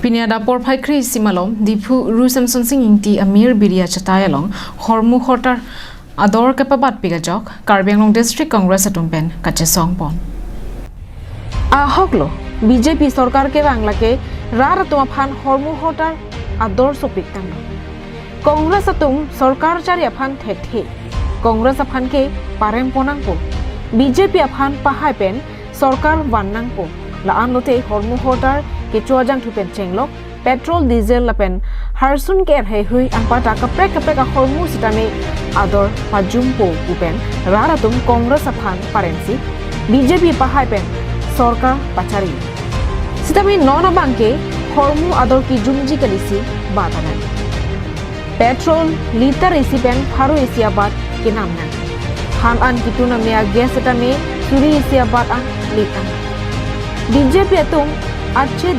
Pinyada por Paikri Simalom, Dipu Rusamson singing the Amir Biria Chatayalong, Hormu Hotar, Ador Kapabat Pigajok, Karbianglong District Congress Atumpen, Kachesong Pon. Ahoglo, BJP Sorkar ke Bangla ke, Rara Tumapan Hormu Hotar, Ador Sopiktan. Congress Atum, Sorkar Chari Apan Tete, Congress Apan ke, Parem Ponangpo, BJP Apan Pahaipen, Sorkar Vanangpo, Laan Lote Hormu Hotar, Kecuajang Tupen Chenglok, petrol diesel lapen, Harsun Ker Hui, Ampata Kapreka Hormu Sitame, Ador Pajumpo Upen, Raratum Congress Apan Parensi, BJP Pahaipen, Sorkar Pachari. Sitame Nona Banke, Hormu Ador Ki Jumji Kalisi, Batanan. Petrol, liter Isipen, Haru Isiabat, Kinamnan. Han An Kituna Mea Gesatame, Suri Isiabat An, Litan. BJP Atum, अच्छे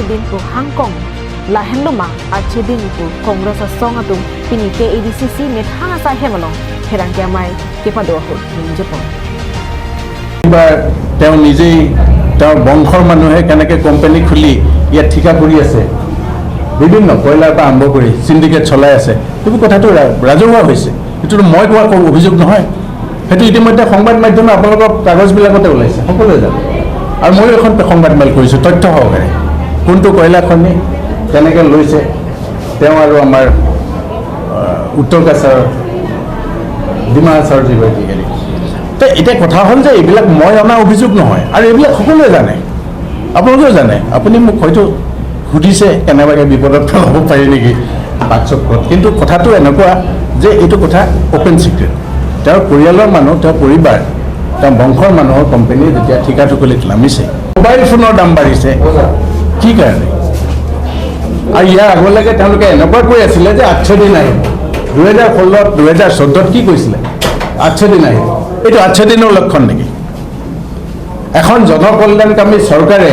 दिन को Hong Kong लाहेंडोमा अच्छे दिन को कांग्रेस सोंगा तुम पिनी के ADCC में थांगा सा हेमलों हेरां के माय के पदवा हो निजेपन बार तेव निजे तेव बंखर मानुहे केनेके कोम्पानी खुली या ठिका करि আছে বিভিন্ন কয়লা পা আৰম্ভ কৰি সিন্ডিকেট চলাই আছে কিন্তু কথাটো ৰাজহুৱা হৈছে এটো মই কোৱা অভিযোগ নহয় হেতু ইতিমধ্যে সংবাদ মাধ্যমে আপোনালোকৰ কাগজ বিলাকতে ওলাইছে সকলোৱে জানে আৰু মই এখন সংবাদ মেল কৰিছো তথ্য সহকাৰে কোনটো কয়লা খনি কেনেকৈ লৈছে তেওঁ আৰু আমাৰ উত্তৰ কাছাৰ ডিমাছাৰ জিলাৰ হেৰি তো এটা কথা হ'ল যে এইবিলাক মই অনা অভিযোগ নহয় আৰু এইবিলাক সকলোৱে জানে আপোনালোকেও জানে আপুনি মোক হয়তো সুধিছে কেনেবাকে বিপদত পেলাব পাৰি নেকি বাকচকত কিন্তু কথাটো এনেকুৱা যে এইটো কথা ওপেন সিক্ৰেট তেওঁৰ পৰিয়ালৰ মানুহ তেওঁৰ পৰিবাৰ তা বংশৰ মানুহৰ কোম্পানী যেতিয়া ঠিকাটুকলিত নামিছে মোবাইল ফোনৰ দাম বাঢ়িছে কি কাৰণে আৰু ইয়াৰ আগলৈকে তেওঁলোকে এনেকুৱা কৈ আছিলে যে 8 দিন আহিব 2016 2014 কি কৈছিলে 8 দিন আহিব এইটো 8 দিনৰ লক্ষণ নেকি এখন জনকল্যাণকামী চৰকাৰে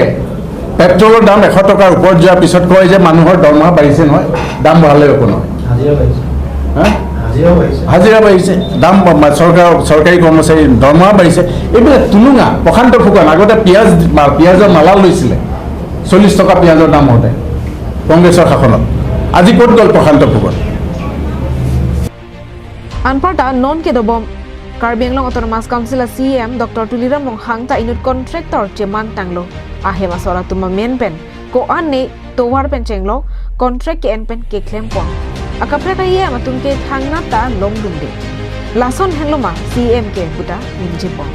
পেট্ৰলৰ দাম 100 টকাৰ ওপৰত যোৱাৰ পিছত কয় যে মানুহৰ দৰমহা বাঢ়িছে নহয় দাম বঢ়ালে একো নহয় হাজিৰা বাঢ়িছে দাম চৰকাৰী কৰ্মচাৰী দৰমহা বাঢ়িছে এইবিলাক তুলুঙা প্ৰশান্ত ফুকন আগতে পিয়াজৰ মালা লৈছিলে 40 টকা পিয়াজৰ দাম হতে কংগ্ৰেছৰ শাসনত আজি ক'ত গ'ল প্ৰশান্ত ফুকন আনপাটা নন কেদবম কাৰ্বিআংলং অটোনমাস কাউন্সিলৰ সিএম ডক্টৰ তুলিৰাম মংহাংতা ইনুট কন্ট্ৰাক্টৰ চেমান টাংলো আহে মাসৰা তুমা মেনপেন ko anne towar pen chenglo contract ke enpen ke claim pon akapre ka ye amatung ke thangna ta long dumde lason henloma cm ke buta ninje pon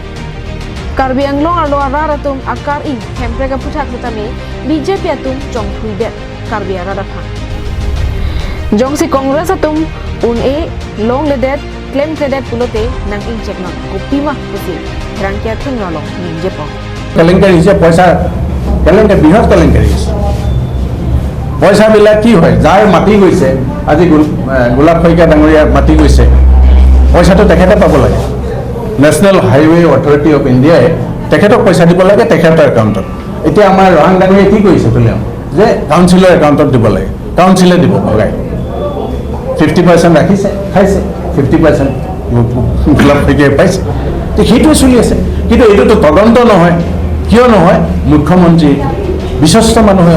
karbi anglong arlo araratum akar I hempre ka puthak tame bjp atum chongthuide karbi arara tha jongsi congress atum un e long ledet claim credit pulote nang in check not kopima pusi rangkya thing nalo ninje pon কেলেংকাৰী হিচাপে পইচা কেলেংকাৰী বৃহৎ কেলেংকাৰী পইচাবিলাক কি হয় যাৰ মাটি গৈছে আজি গোলাপ শইকীয়া ডাঙৰীয়া মাটি গৈছে পইচাটো তেখেতে পাব লাগে নেশ্যনেল হাইৱে অথৰিটি অফ ইণ্ডিয়াই তেখেতক পইচা দিব লাগে তেখেতৰ একাউণ্টত এতিয়া আমাৰ ৰহাং ডাঙৰীয়া কি কৰিছে তোলে যে কাউন্সিলৰ একাউণ্টত দিব লাগে কাউন্সিলে দিব ভগাই 50% ৰাখিছে খাইছে 50% গোলাপ শইকীয়াই পাইছে সেইটো চলি আছে কিন্তু এইটো তদন্ত নহয় কিয় নহয় মুখ্যমন্ত্ৰী বিশ্বস্ত মানুহ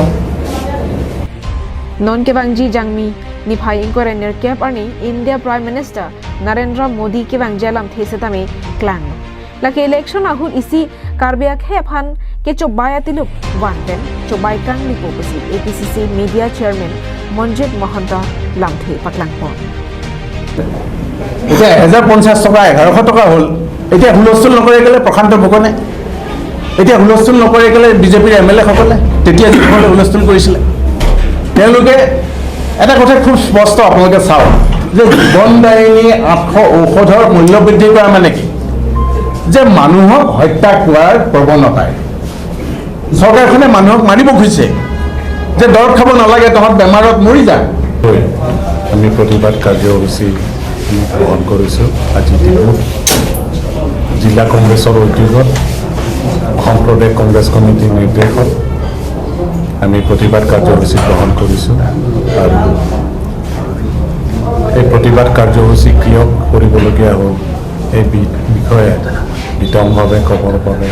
নন কেবাংজি জাংমি নিফাই ইনকোয়ারেন্টার ক্যাপ আনি India prime minister Narendra Modi কেবাং জেলাম থেসেতামে ক্লাং লাকে ইলেকশন আহুল ইসি কারবিয়া খেফান কে চোবায়াতিলুক ওয়ানটেন চোবাই কাং লিপোপসি APCC media chairman Manjit Mahanta লামথে পাকলাং পন এটা 1050 টাকা 1100 টাকা হল এটা হুলস্থুল নকৰে গলে প্ৰশান্ত ফুকনে এতিয়া হুলস্থুল নকৰে গলে বিজেপিৰ এমএলএ সকলে তেতিয়া যিসকলে হুলস্থুল কৰিছিলে তেওঁলোকে এটা কথা খুব স্পষ্ট আপোনালোকে চাওক যে জীৱনদায়িনী 800 ঔষধৰ মূল্য বৃদ্ধি কৰা মানে কি যে মানুহক হত্যা কৰাৰ প্ৰৱণতাই চৰকাৰখনে মানুহক মাৰিব খুজিছে যে দৰৱ খাব নালাগে তহঁত বেমাৰত মৰি যা আমি প্ৰতিবাদ কাৰ্যসূচী গ্ৰহণ কৰিছোঁ আজি দিনত জিলা কংগ্ৰেছৰ উদ্যোগত অসম প্ৰদেশ কংগ্ৰেছ কমিটিৰ নিৰ্দেশত আমি প্ৰতিবাদ কাৰ্যসূচী গ্ৰহণ কৰিছোঁ আৰু এই প্ৰতিবাদ কাৰ্যসূচী কিয় কৰিবলগীয়া হ'ল এই বিষয়ে বিতংভাৱে ক'বৰ বাবে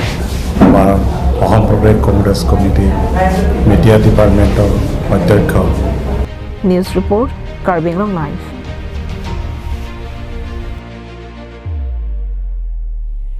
আমাৰ অসম প্ৰদেশ কংগ্ৰেছ কমিটিৰ মিডিয়া ডিপাৰ্টমেণ্টৰ অধ্যক্ষ। News report Karbi Anglong live.